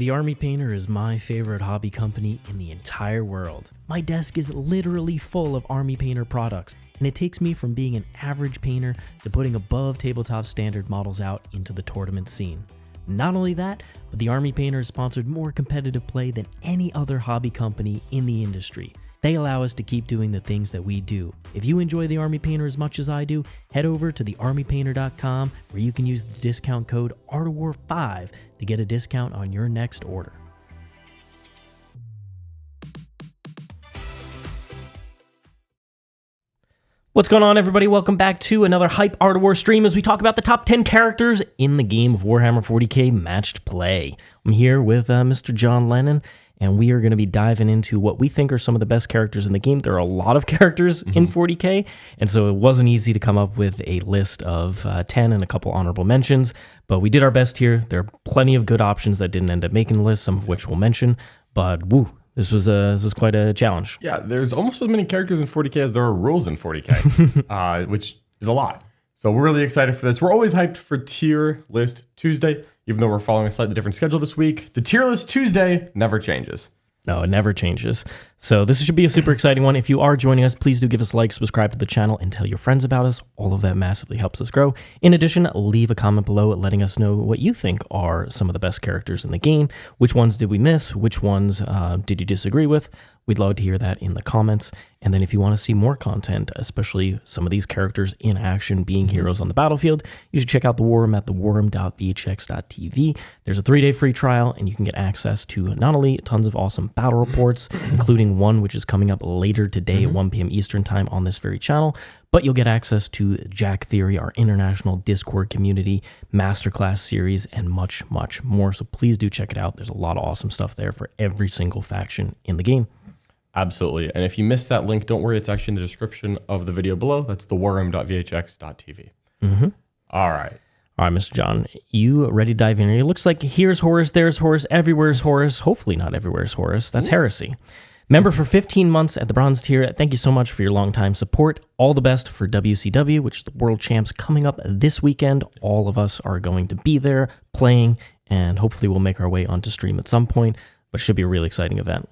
The Army Painter is my favorite hobby company in the entire world. My desk is literally full of Army Painter products, and it takes me from being an average painter to putting above tabletop standard models out into the tournament scene. Not only that, but the Army Painter has sponsored more competitive play than any other hobby company in the industry. They allow us to keep doing the things that we do. If you enjoy the Army Painter as much as I do, head over to thearmypainter.com where you can use the discount code ARTOFWAR5 to get a discount on your next order. What's going on, everybody? Welcome back to another Hype Art of War stream as we talk about the top 10 characters in the game of Warhammer 40k Matched Play. I'm here with Mr. John Lennon, and we are going to be diving into what we think are some of the best characters in the game. There are a lot of characters in 40k, and so it wasn't easy to come up with a list of 10 and a couple honorable mentions, but we did our best here. There are plenty of good options that didn't end up making the list, some of which we'll mention, but woo. This was quite a challenge. Yeah, there's almost as many characters in 40k as there are rules in 40k, which is a lot. So we're really excited for this. We're always hyped for Tier List Tuesday, even though we're following a slightly different schedule this week. The Tier List Tuesday never changes. No, it never changes. So this should be a super exciting one. If you are joining us, please do give us a like, subscribe to the channel, and tell your friends about us. All of that massively helps us grow. In addition, leave a comment below letting us know what you think are some of the best characters in the game. Which ones did we miss? Which ones did you disagree with? We'd love to hear that in the comments. And then if you want to see more content, especially some of these characters in action being heroes on the battlefield, you should check out the War Room at thewarroom.vhx.tv. There's a 3-day free trial, and you can get access to not only tons of awesome battle reports, including one which is coming up later today at 1 p.m. Eastern time on this very channel, but you'll get access to Jack Theory, our international Discord community, masterclass series, and much, much more. So please do check it out. There's a lot of awesome stuff there for every single faction in the game. Absolutely. And if you missed that link, don't worry. It's actually in the description of the video below. That's thewarroom.vhx.tv. All right. All right, Mr. John, you ready to dive in? It looks like here's Horus, there's Horus, everywhere's Horus. Hopefully not everywhere's Horus. That's heresy. Member for 15 months at the bronze tier. Thank you so much for your long-time support. All the best for WCW, which is the World Champs coming up this weekend. All of us are going to be there playing, and hopefully we'll make our way onto stream at some point, but it should be a really exciting event.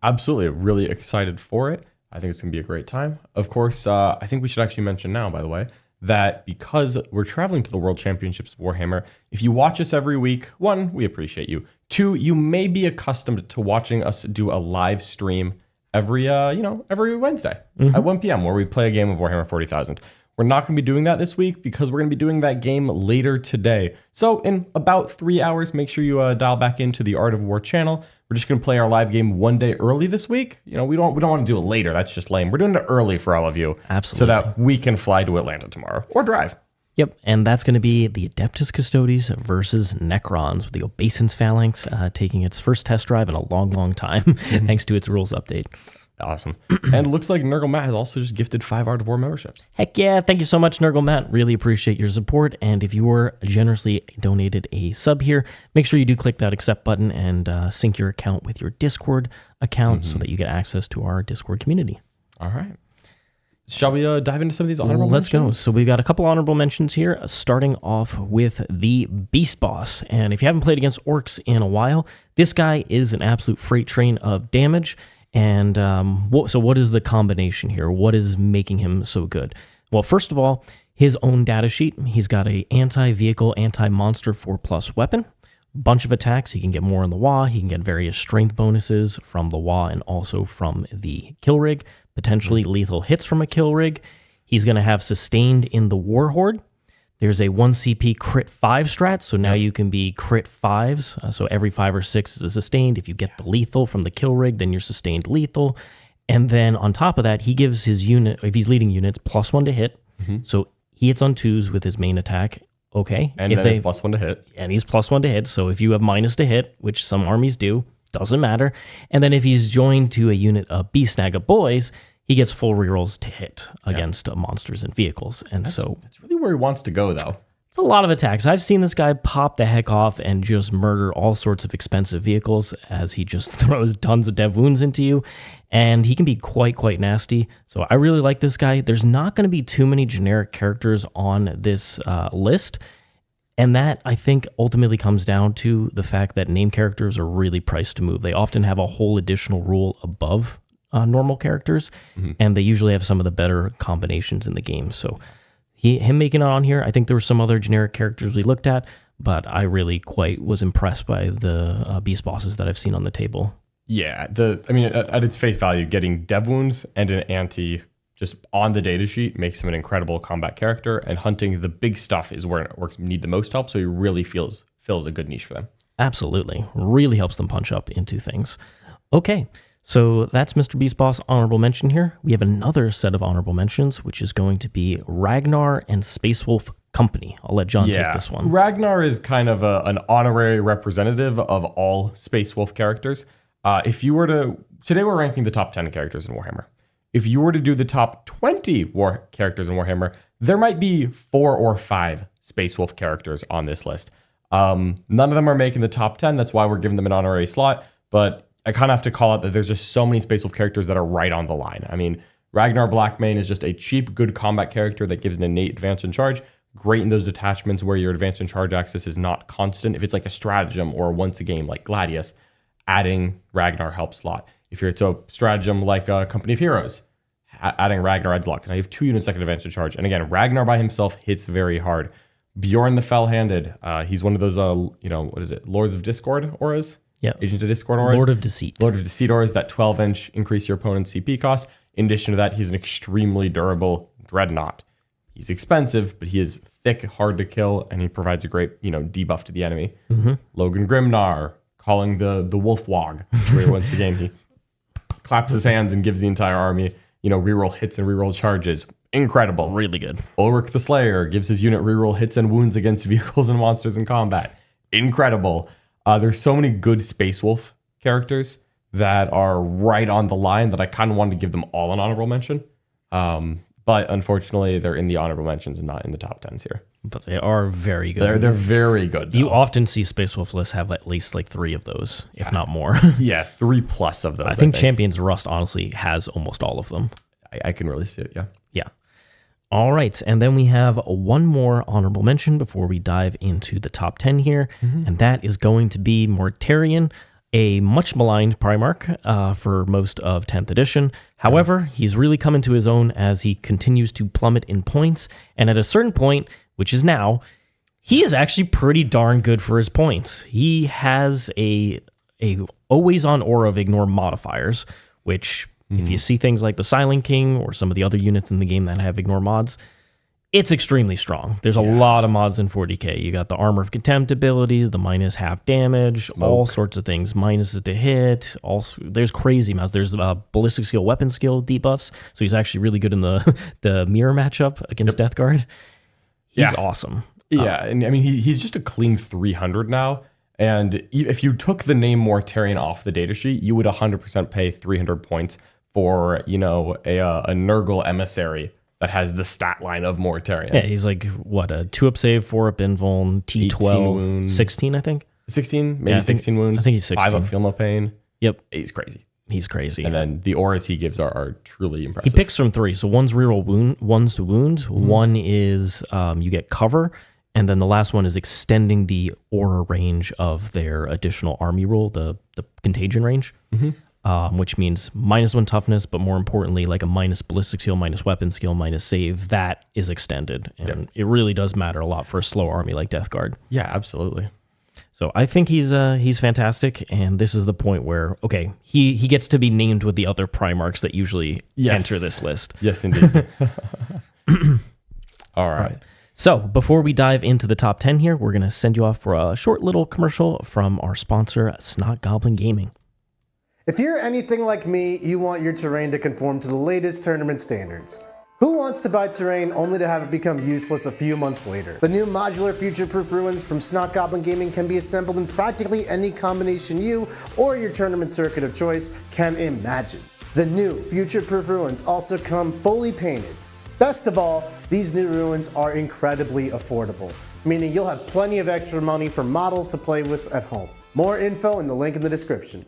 Absolutely. Really excited for it. I think it's going to be a great time. Of course, I think we should actually mention now, by the way, that because we're traveling to the World Championships of Warhammer, if you watch us every week, 1, we appreciate you. 2, you may be accustomed to watching us do a live stream every Wednesday at 1 p.m. where we play a game of Warhammer 40,000. We're not going to be doing that this week because we're going to be doing that game later today. So in about 3 hours, make sure you dial back into the Art of War channel. We're just going to play our live game one day early this week. You know, we don't want to do it later. That's just lame. We're doing it early for all of you. Absolutely. So that we can fly to Atlanta tomorrow or drive. Yep, and that's going to be the Adeptus Custodes versus Necrons, with the Obeisance Phalanx taking its first test drive in a long, long time, thanks to its rules update. Awesome. And it looks like Nurgle Matt has also just gifted 5 Art of War memberships. Heck yeah, thank you so much, Nurgle Matt. Really appreciate your support. And if you were generously donated a sub here, make sure you do click that accept button and sync your account with your Discord account so that you get access to our Discord community. All right. Shall we dive into some of these honorable mentions? Let's go. So we've got a couple honorable mentions here, starting off with the Beast Boss. And if you haven't played against orcs in a while, this guy is an absolute freight train of damage. And so what is the combination here? What is making him so good? Well, first of all, his own data sheet. He's got a anti-vehicle, anti-monster 4+ weapon. Bunch of attacks. He can get more on the WA. He can get various strength bonuses from the WA and also from the kill rig. Potentially lethal hits from a kill rig. He's going to have sustained in the Warhorde. There's a 1 CP crit 5 strat, so now you can be crit 5s. So every 5 or 6 is a sustained. If you get the lethal from the kill rig, then you're sustained lethal. And then on top of that, he gives his unit, if he's leading units, +1 to hit. So he hits on 2s with his main attack. Okay. And then he's +1 to hit. And he's +1 to hit. So if you have minus to hit, which some armies do, doesn't matter. And then if he's joined to a unit of Beast Snag of Boys, he gets full rerolls to hit against monsters and vehicles. And that's really where he wants to go, though. It's a lot of attacks. I've seen this guy pop the heck off and just murder all sorts of expensive vehicles as he just throws tons of dev wounds into you. And he can be quite nasty. So I really like this guy. There's not going to be too many generic characters on this list. And that, I think, ultimately comes down to the fact that name characters are really priced to move. They often have a whole additional rule above normal characters, and they usually have some of the better combinations in the game. So him making it on here, I think there were some other generic characters we looked at, but I really quite was impressed by the beast bosses that I've seen on the table. Yeah, at its face value, getting dev wounds and an anti just on the data sheet makes him an incredible combat character, and hunting the big stuff is where orcs need the most help, so he really fills a good niche for them. Absolutely. Really helps them punch up into things. Okay, so that's Mr. Beast Boss honorable mention here. We have another set of honorable mentions, which is going to be Ragnar and Space Wolf Company. I'll let John take this one. Ragnar is kind of an honorary representative of all Space Wolf characters. If you were to... Today we're ranking the top 10 characters in Warhammer. If you were to do the top 20 characters in Warhammer, there might be 4 or 5 Space Wolf characters on this list. None of them are making the top 10. That's why we're giving them an honorary slot. But I kind of have to call out that there's just so many Space Wolf characters that are right on the line. I mean, Ragnar Blackmane is just a cheap, good combat character that gives an innate advance and charge. Great in those detachments where your advance and charge axis is not constant. If it's like a stratagem or once a game like Gladius, adding Ragnar helps a lot. If you're to a stratagem like a Company of Heroes, adding Ragnar adds a lot, because now you have 2 units that can advance and charge. And again, Ragnar by himself hits very hard. Bjorn the Fell-Handed, he's one of those, what is it, Lords of Discord auras? Yeah. Agent of Discord auras? Lord of Deceit. Lord of Deceit auras, that 12-inch increase your opponent's CP cost. In addition to that, he's an extremely durable Dreadnought. He's expensive, but he is thick, hard to kill, and he provides a great, debuff to the enemy. Logan Grimnar, calling the Wolf Wog, where once again he claps his hands and gives the entire army, reroll hits and reroll charges. Incredible. Really good. Ulrich the Slayer gives his unit reroll hits and wounds against vehicles and monsters in combat. Incredible. There's so many good Space Wolf characters that are right on the line that I kind of wanted to give them all an honorable mention. But unfortunately, they're in the honorable mentions and not in the top 10s here. But they are very good. They're very good, though. You often see Space Wolf lists have at least like 3 of those, if not more. Yeah, 3+ of those. I think Champions Rust honestly has almost all of them. I can really see it, yeah. Yeah. All right, and then we have one more honorable mention before we dive into the top 10 here, and that is going to be Mortarion, a much maligned Primarch for most of 10th edition. However, he's really come into his own as he continues to plummet in points, and at a certain point, which is now, he is actually pretty darn good for his points. He has a always on aura of ignore modifiers, which if you see things like the Silent King or some of the other units in the game that have ignore mods, it's extremely strong. There's a lot of mods in 40k. You got the Armor of Contempt abilities, the minus half damage, all sorts of things. Minuses to hit. Also, there's crazy mods. There's ballistic skill, weapon skill debuffs. So he's actually really good in the mirror matchup against Death Guard. He's awesome. Yeah, and I mean, he's just a clean 300 now. And if you took the name Mortarion off the datasheet, you would 100% pay 300 points for, a Nurgle emissary that has the stat line of Mortarion. Yeah, he's like, what, a 2-up save, 4-up invuln, T12, 16, I think? 16? Maybe 16 wounds? I think he's 16. 5-up feel no pain. Yep. He's crazy. He's crazy. And then the auras he gives are truly impressive. He picks from 3. So one's reroll one's to wounds. One is you get cover. And then the last one is extending the aura range of their additional army rule, the contagion range, which means -1 toughness, but more importantly, like a minus ballistic skill, minus weapon skill, minus save. That is extended. And it really does matter a lot for a slow army like Death Guard. Yeah, absolutely. So I think he's fantastic, and this is the point where, okay, he gets to be named with the other Primarchs that usually enter this list. Yes, indeed. All right. So before we dive into the top 10 here, we're going to send you off for a short little commercial from our sponsor, Snot Goblin Gaming. If you're anything like me, you want your terrain to conform to the latest tournament standards. Who wants to buy terrain only to have it become useless a few months later? The new modular future-proof ruins from Snot Goblin Gaming can be assembled in practically any combination you or your tournament circuit of choice can imagine. The new future-proof ruins also come fully painted. Best of all, these new ruins are incredibly affordable, meaning you'll have plenty of extra money for models to play with at home. More info in the link in the description.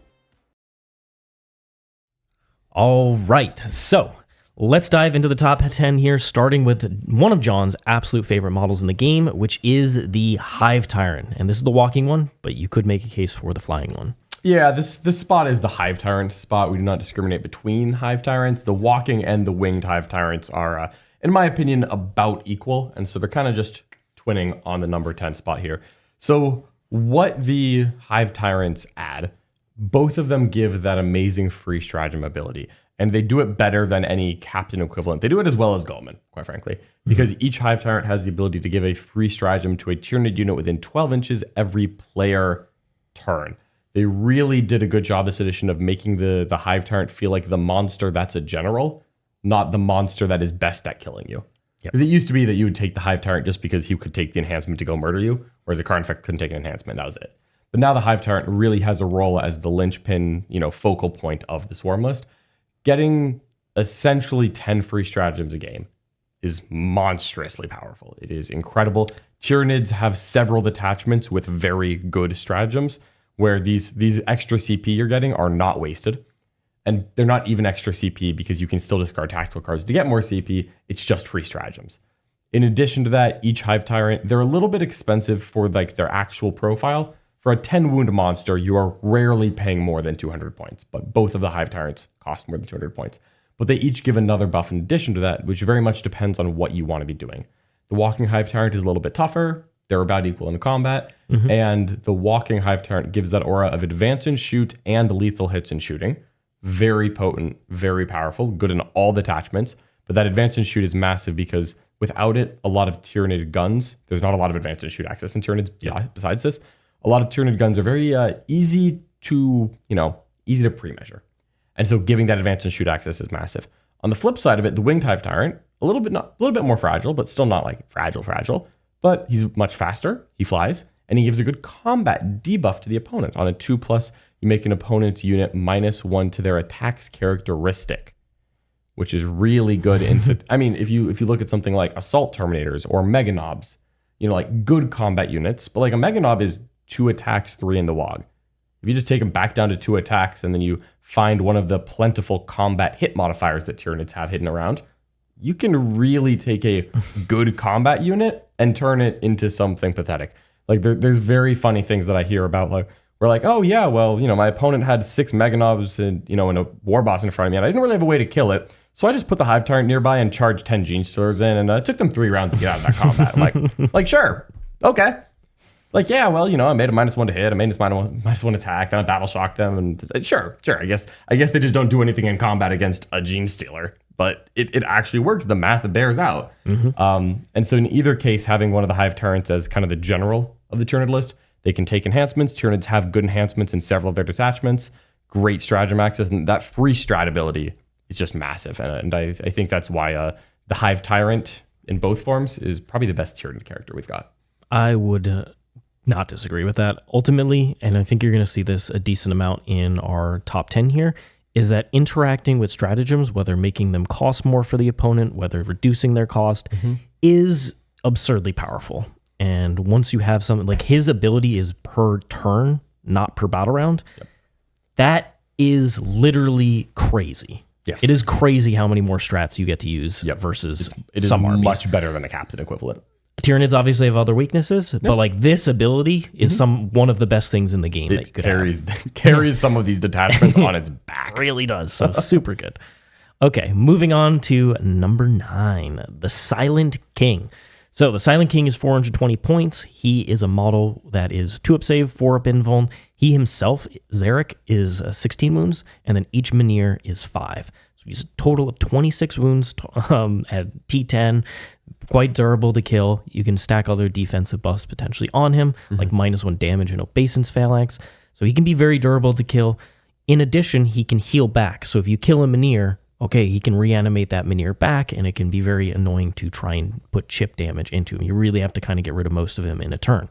All right, so Let's dive into the top 10 here, starting with one of John's absolute favorite models in the game, which is the Hive Tyrant. And this is the walking one, but you could make a case for the flying one. Yeah, this spot is the Hive Tyrant spot. We do not discriminate between Hive Tyrants. The walking and the winged Hive Tyrants are, in my opinion, about equal. And so they're kind of just twinning on the number 10 spot here. So what the Hive Tyrants add, both of them give that amazing free stratagem ability. And they do it better than any captain equivalent. They do it as well as Guilliman, quite frankly, because each Hive Tyrant has the ability to give a free stratagem to a Tyranid unit within 12 inches every player turn. They really did a good job this edition of making the Hive Tyrant feel like the monster that's a general, not the monster that is best at killing you. Because it used to be that you would take the Hive Tyrant just because he could take the enhancement to go murder you, whereas a card effect couldn't take an enhancement, that was it. But now the Hive Tyrant really has a role as the linchpin, focal point of the Swarm list. Getting essentially 10 free stratagems a game is monstrously powerful. It is incredible. Tyranids have several detachments with very good stratagems, where these extra CP you're getting are not wasted. And they're not even extra CP because you can still discard tactical cards to get more CP. It's just free stratagems. In addition to that, each Hive Tyrant, they're a little bit expensive for like their actual profile. For a 10 wound monster, you are rarely paying more than 200 points, but both of the Hive Tyrants cost more than 200 points. But they each give another buff in addition to that, which very much depends on what you want to be doing. The walking Hive Tyrant is a little bit tougher. They're about equal in combat. And the walking Hive Tyrant gives that aura of advance and shoot and lethal hits and shooting. Very potent, very powerful, good in all detachments. But that advance and shoot is massive because without it, a lot of Tyranid guns, there's not a lot of advance and shoot access in Tyranids besides this. A lot of Tyranid guns are very easy to pre-measure. And so giving that advance and shoot access is massive. On the flip side of it, the winged Hive Tyrant, a little bit more fragile, but still not like fragile. But he's much faster, he flies, and he gives a good combat debuff to the opponent. On a 2+, you make an opponent's unit -1 to their attack's characteristic, which is really good into, I mean, if you look at something like Assault Terminators or Meganobs, like good combat units, but like a Meganob is 2 attacks, 3 in the WOG. If you just take them back down to 2 attacks and then you find one of the plentiful combat hit modifiers that Tyranids have hidden around, you can really take a good combat unit and turn it into something pathetic. Like there's very funny things that I hear about, like we're like, oh yeah, well, my opponent had 6 Meganobs and and a War Boss in front of me, and I didn't really have a way to kill it, so I just put the Hive Tyrant nearby and charged 10 Gene Stealers in, and it took them 3 rounds to get out of that combat. I'm like sure, okay. Like, yeah, well, I made a -1 to hit, I made a -1 attack, then I battle shocked them, and sure. I guess they just don't do anything in combat against a Gene Stealer, but it actually works. The math bears out. And so in either case, having one of the Hive Tyrants as kind of the general of the Tyranid list, they can take enhancements. Tyranids have good enhancements in several of their detachments, great stratagem access, and that free strat ability is just massive. And I think that's why the Hive Tyrant in both forms is probably the best Tyranid character we've got. I would not disagree with that. Ultimately, and I think you're going to see this a decent amount in our top 10 here, is that interacting with stratagems, whether making them cost more for the opponent, whether reducing their cost, is absurdly powerful. And once you have something like his ability is per turn, not per battle round, that is literally crazy. Yes. It is crazy how many more strats you get to use versus it is some armies. Much better than a captain equivalent. Tyranids obviously have other weaknesses, but like this ability is one of the best things in the game that you could carries some of these detachments on its back. Really does. So super good. Okay, moving on to number 9, the Silent King. So the Silent King is 420 points. He is a model that is 2-up save, 4-up invuln. He himself, Zarek, is 16 wounds, and then each Menhir is 5. So he's a total of 26 wounds at T10. Quite durable to kill. You can stack other defensive buffs potentially on him, like -1 damage and Obeisance Phalanx. So he can be very durable to kill. In addition, he can heal back. So if you kill a Menhir, okay, he can reanimate that Menhir back, and it can be very annoying to try and put chip damage into him. You really have to kind of get rid of most of him in a turn.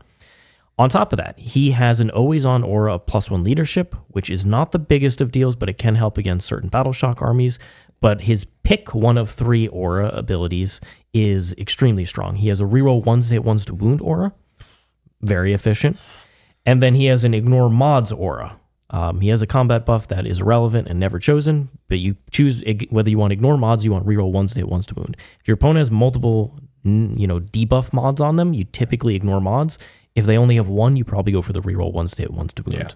On top of that, he has an always-on aura of +1 leadership, which is not the biggest of deals, but it can help against certain Battle Shock armies. But his pick 1 of 3 aura abilities is extremely strong. He has a reroll 1s to hit 1s to wound aura, very efficient. And then he has an ignore mods aura. He has a combat buff that is irrelevant and never chosen, but you choose whether you want to ignore mods, you want reroll 1s to hit, 1s to wound. If your opponent has multiple, debuff mods on them, you typically ignore mods. If they only have one, you probably go for the reroll 1s to hit, 1s to wound. Yeah.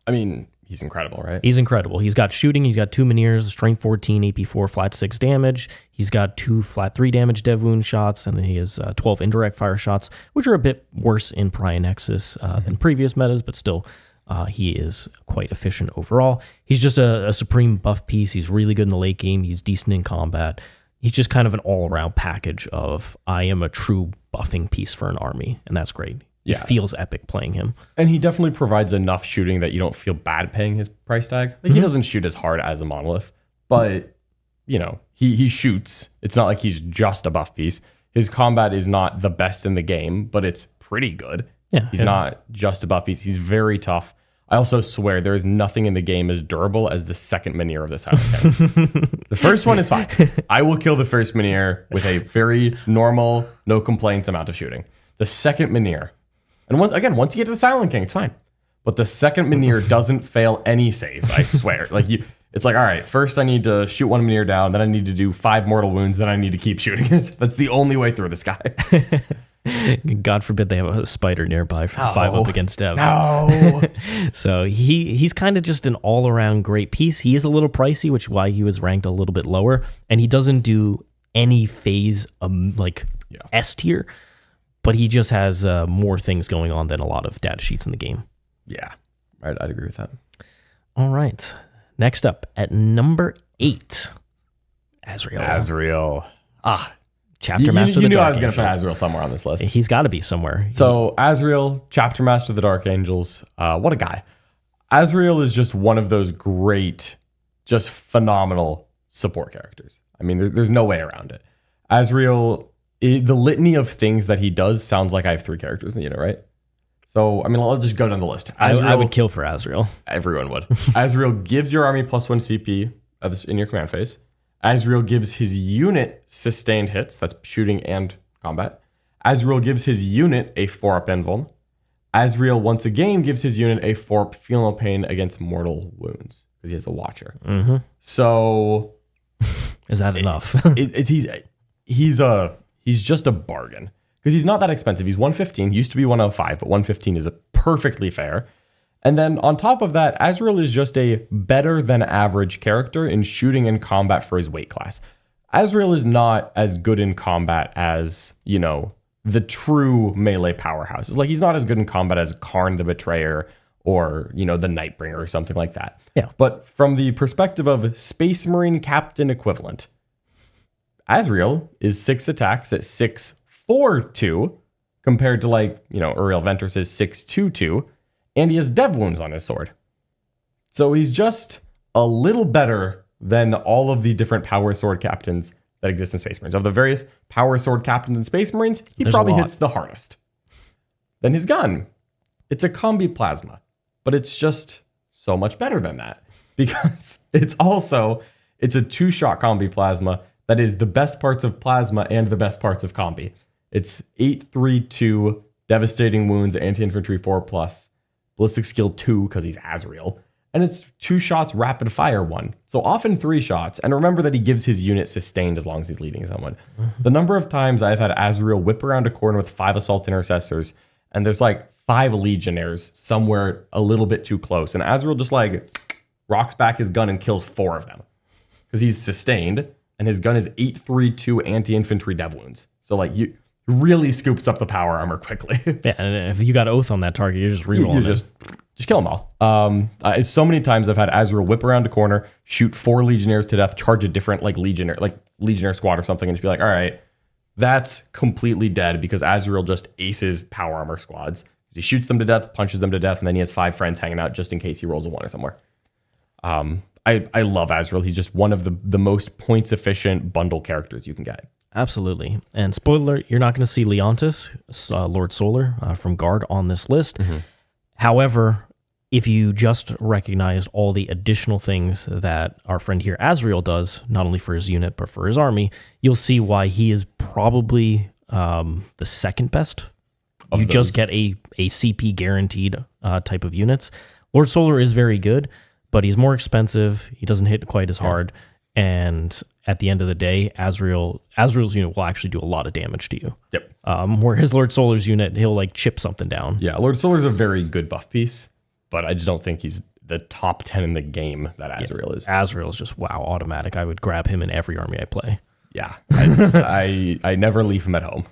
I mean, he's incredible, right? He's incredible. He's got shooting. He's got 2 Meniers, strength 14, AP 4, flat 6 damage. He's got 2 flat 3 damage dev wound shots, and then he has 12 indirect fire shots, which are a bit worse in Pariah Nexus than previous metas, but still, he is quite efficient overall. He's just a supreme buff piece. He's really good in the late game. He's decent in combat. He's just kind of an all-around package of I am a true buffing piece for an army, and that's great. It feels epic playing him. And he definitely provides enough shooting that you don't feel bad paying his price tag. Like, he doesn't shoot as hard as a Monolith, but, he shoots. It's not like he's just a buff piece. His combat is not the best in the game, but it's pretty good. Yeah, He's not just a buff piece. He's very tough. I also swear there is nothing in the game as durable as the second Menhir of this Silent King. The first one is fine. I will kill the first Menhir with a very normal, no complaints amount of shooting. The second Menhir, and once you get to the Silent King, it's fine. But the second Menhir doesn't fail any saves, I swear. It's like, all right, first I need to shoot one Menhir down, then I need to do 5 mortal wounds, then I need to keep shooting it. That's the only way through this guy. God forbid they have a spider nearby for 5 up against devs. No. So he's kind of just an all-around great piece. He is a little pricey, which is why he was ranked a little bit lower. And he doesn't do any phase S tier, but he just has more things going on than a lot of data sheets in the game. Yeah, I'd agree with that. All right. Next up at number 8, Azrael. Azrael. Chapter Master of the You knew Dark I was going to put Angels. Azrael somewhere on this list. He's got to be somewhere. So Azrael, Chapter Master of the Dark Angels. What a guy. Azrael is just one of those great, just phenomenal support characters. I mean, there's no way around it. Azrael, the litany of things that he does sounds like I have 3 characters in the unit, right? So, I mean, I'll just go down the list. Azrael, I would kill for Azrael. Everyone would. Azrael gives your army +1 CP in your command phase. Azrael gives his unit sustained hits, that's shooting and combat. Azrael gives his unit a 4-up invuln. Azrael, once a game, gives his unit a 4-up feel no pain against mortal wounds, because he has a Watcher. Mm-hmm. So... Is that enough? He's just a bargain, because he's not that expensive. He's 115, used to be 105, but 115 is perfectly fair. And then on top of that, Azrael is just a better than average character in shooting and combat for his weight class. Azrael is not as good in combat as, the true melee powerhouses. Like, he's not as good in combat as Karn the Betrayer or, the Nightbringer or something like that. Yeah. But from the perspective of Space Marine Captain equivalent, Azrael is 6 attacks at 642 compared to Uriel Ventress is 622. And he has dev wounds on his sword. So he's just a little better than all of the different power sword captains that exist in Space Marines. Of the various power sword captains in Space Marines, There's probably a lot. hits the hardest. Then his gun. It's a combi plasma, but it's just so much better than that. Because it's a 2-shot combi plasma that is the best parts of plasma and the best parts of combi. It's 832, devastating wounds, anti-infantry 4+. Ballistic skill 2 because he's Azrael. And it's 2 shots rapid fire 1. So often 3 shots. And remember that he gives his unit sustained as long as he's leading someone. The number of times I've had Azrael whip around a corner with 5 assault intercessors and there's 5 legionnaires somewhere a little bit too close. And Azrael just rocks back his gun and kills 4 of them. Because he's sustained and his gun is 832 anti-infantry dev wounds. So you really scoops up the power armor quickly. Yeah, and if you got Oath on that target, you're just rerolling just kill them all. So many times I've had Azrael whip around a corner, shoot 4 legionnaires to death, charge a different legionnaire squad or something, and just be like, all right, that's completely dead because Azrael just aces power armor squads. He shoots them to death, punches them to death, and then he has 5 friends hanging out just in case he rolls a 1 or somewhere. I love Azrael. He's just one of the most points efficient bundle characters you can get. Absolutely. And spoiler alert, you're not going to see Leontis, Lord Solar, from Guard on this list. Mm-hmm. However, if you just recognize all the additional things that our friend here, Azrael, does, not only for his unit, but for his army, you'll see why he is probably the second best. You just get a CP guaranteed type of units. Lord Solar is very good, but he's more expensive. He doesn't hit quite as hard. And at the end of the day, Azrael's unit will actually do a lot of damage to you. Yep. Whereas Lord Solar's unit, he'll like chip something down. Yeah, Lord Solar's a very good buff piece, but I just don't think he's the top 10 in the game that Azrael is. Azrael's just, wow, automatic. I would grab him in every army I play. Yeah, I never leave him at home.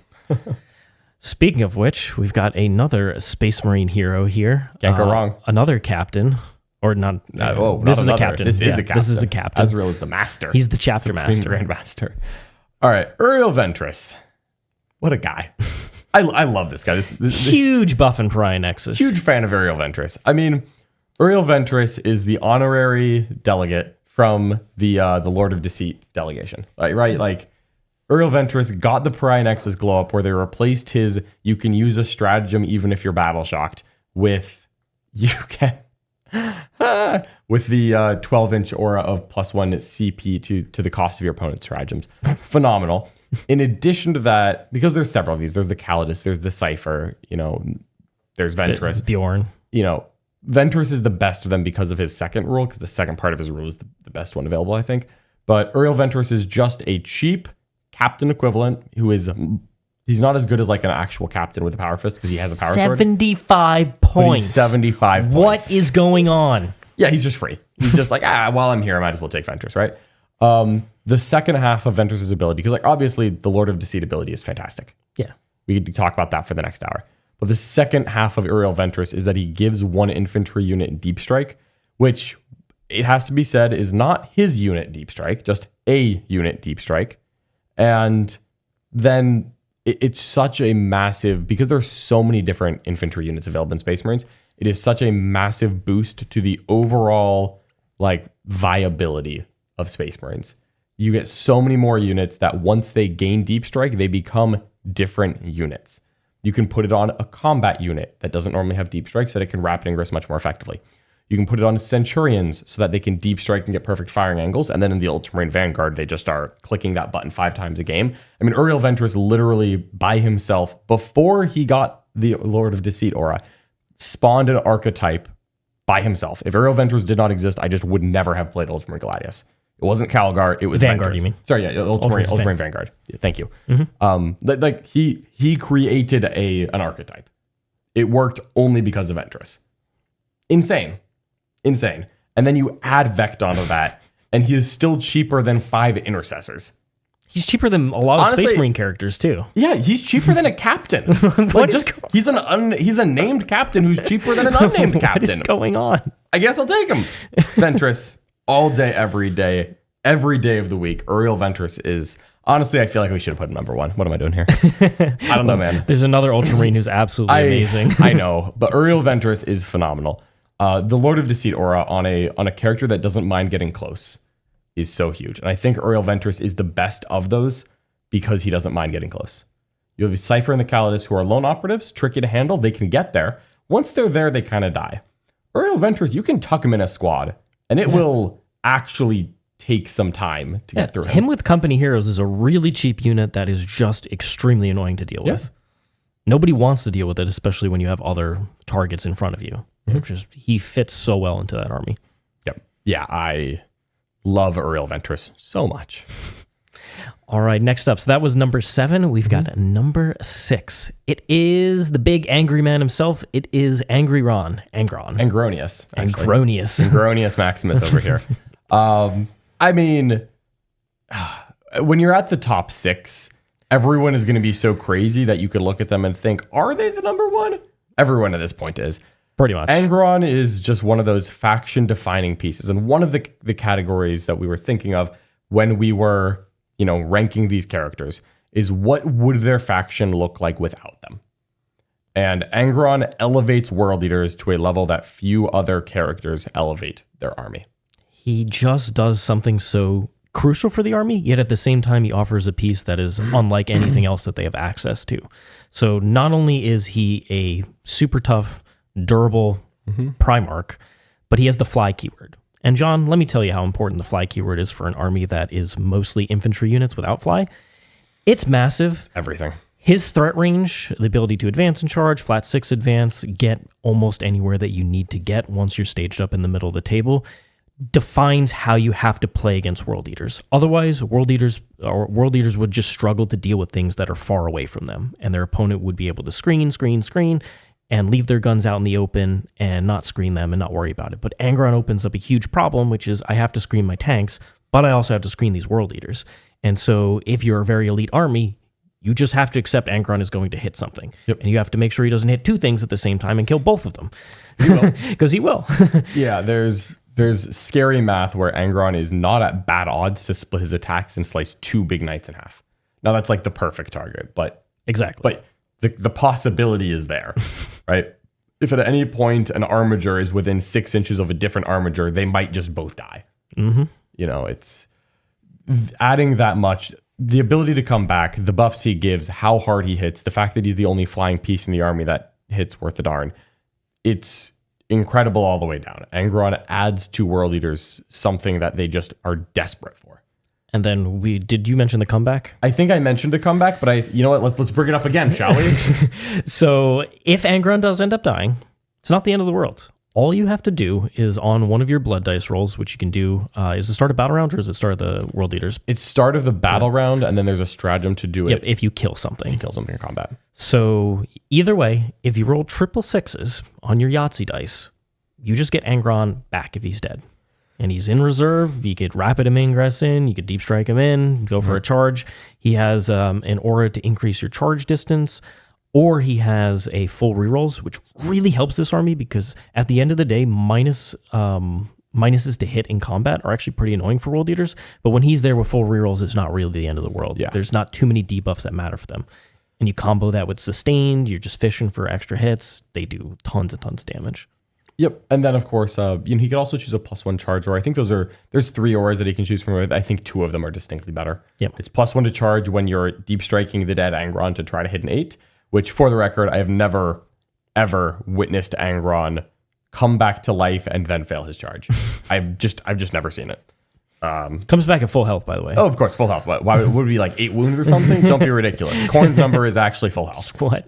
Speaking of which, we've got another Space Marine hero here. Can't go wrong. Another captain. Or not. This is a captain. This is a captain. Azrael is the master. He's the chapter Supreme master. Grand Master. All right, Uriel Ventress. What a guy. I love this guy. This Huge buff in Pariah Nexus. huge fan of Uriel Ventress. I mean, Uriel Ventress is the honorary delegate from the Lord of Deceit delegation. Right? Like, Uriel Ventress got the Pariah Nexus glow up where they replaced his you can use a stratagem even if you're battle shocked with you can with the 12-inch aura of +1 CP to the cost of your opponent's stratagems. Phenomenal. In addition to that, because there's several of these, there's the Calidus, there's the Cypher, there's Ventress. Bjorn. Ventress is the best of them because of his second rule, because the second part of his rule is the best one available, I think. But Uriel Ventress is just a cheap captain equivalent who is... He's not as good as like an actual captain with a power fist because he has a power sword. 75 points. 75 points. What is going on? Yeah, he's just free. He's just like, while I'm here, I might as well take Ventress, right? The second half of Ventress's ability, because like obviously the Lord of Deceit ability is fantastic. Yeah. We could talk about that for the next hour. But the second half of Uriel Ventress is that he gives one infantry unit in Deep Strike, which it has to be said is not his unit Deep Strike, just a unit Deep Strike. And then... It's such a massive, because there's so many different infantry units available in Space Marines, it is such a massive boost to the overall like viability of Space Marines. You get so many more units that once they gain Deep Strike, they become different units. You can put it on a combat unit that doesn't normally have Deep Strike so that it can rapid ingress much more effectively. You can put it on Centurions so that they can deep strike and get perfect firing angles. And then in the Ultramarine Vanguard, they just are clicking that button 5 times a game. I mean, Uriel Ventress literally by himself, before he got the Lord of Deceit aura, spawned an archetype by himself. If Uriel Ventress did not exist, I just would never have played Ultramarine Gladius. It wasn't Calgar, it was Vanguard, Ventress. you mean? Sorry, yeah, Ultramarine Vanguard. Yeah, thank you. Like he created an archetype. It worked only because of Ventress. Insane. And then you add Vect onto that, and he is still cheaper than 5 Intercessors. He's cheaper than a lot of Honestly, Space Marine characters, too. Yeah, he's cheaper than a captain. He's a named captain who's cheaper than an unnamed captain. What is going on? I guess I'll take him. Ventress, all day, every day of the week. Uriel Ventress is... Honestly, I feel like we should have put him number 1. What am I doing here? I don't know, man. There's another Ultramarine who's absolutely amazing. I know, but Uriel Ventress is phenomenal. The Lord of Deceit aura on a character that doesn't mind getting close is so huge. And I think Uriel Ventress is the best of those because he doesn't mind getting close. You have Cypher and the Calidus who are lone operatives, tricky to handle. They can get there. Once they're there, they kind of die. Uriel Ventress, you can tuck him in a squad, and it will actually take some time to get through him. Him with Company Heroes is a really cheap unit that is just extremely annoying to deal with. Nobody wants to deal with it, especially when you have other targets in front of you. He fits so well into that army. Yep. Yeah, I love Uriel Ventress so much. All right, next up. So that was number 7. We've got number 6. It is the big angry man himself. It is Angry Ron. Angronius. Angronius Maximus over here. I mean, when you're at the top 6, everyone is going to be so crazy that you could look at them and think, are they the number 1? Everyone at this point is. Pretty much. Angron is just one of those faction-defining pieces. And one of the categories that we were thinking of when we were, ranking these characters is what would their faction look like without them? And Angron elevates World Eaters to a level that few other characters elevate their army. He just does something so crucial for the army, yet at the same time he offers a piece that is unlike anything else that they have access to. So not only is he a super tough, durable Primarch, but he has the fly keyword. And John, let me tell you how important the fly keyword is for an army that is mostly infantry units without fly. It's massive. Everything. His threat range, the ability to advance and charge, flat 6 advance, get almost anywhere that you need to get once you're staged up in the middle of the table, defines how you have to play against World Eaters. Otherwise, World Eaters would just struggle to deal with things that are far away from them, and their opponent would be able to screen, and leave their guns out in the open and not screen them and not worry about it. But Angron opens up a huge problem, which is I have to screen my tanks, but I also have to screen these World Eaters. And so if you're a very elite army, you just have to accept Angron is going to hit something. Yep. And you have to make sure he doesn't hit 2 things at the same time and kill both of them. Because he will. Yeah, there's scary math where Angron is not at bad odds to split his attacks and slice 2 big knights in half. Now that's like the perfect target, but Exactly. the possibility is there, right? If at any point an armiger is within 6 inches of a different armiger, they might just both die. Mm-hmm. You know, it's adding that much. The ability to come back, the buffs he gives, how hard he hits, the fact that he's the only flying piece in the army that hits worth a darn. It's incredible all the way down. Angron adds to World Eaters something that they just are desperate for. And then did you mention the comeback? I think I mentioned the comeback, but you know what? Let's bring it up again, shall we? So if Angron does end up dying, it's not the end of the world. All you have to do is on one of your blood dice rolls, which you can do, is it start a battle round or is it start of the World Eaters? It's start of the battle round, and then there's a stratagem to do it. Yep, if you kill something. Kill something in combat. So either way, if you roll 666 on your Yahtzee dice, you just get Angron back if he's dead. And he's in reserve. You could rapid him ingress in. You could deep strike him in, go for a charge. He has an aura to increase your charge distance. Or he has a full rerolls, which really helps this army because at the end of the day, minuses to hit in combat are actually pretty annoying for World Eaters. But when he's there with full rerolls, it's not really the end of the world. Yeah. There's not too many debuffs that matter for them. And you combo that with sustained, you're just fishing for extra hits. They do tons and tons of damage. Yep. And then, of course, he could also choose a +1 charge, or I think there's 3 auras that he can choose from. I think 2 of them are distinctly better. Yep. It's +1 to charge when you're deep striking the dead Angron to try to hit an 8, which, for the record, I have never, ever witnessed Angron come back to life and then fail his charge. I've just never seen it. Comes back at full health, by the way. Oh, of course, full health. Why would it be like 8 wounds or something? Don't be ridiculous. Korn's number is actually full health. What?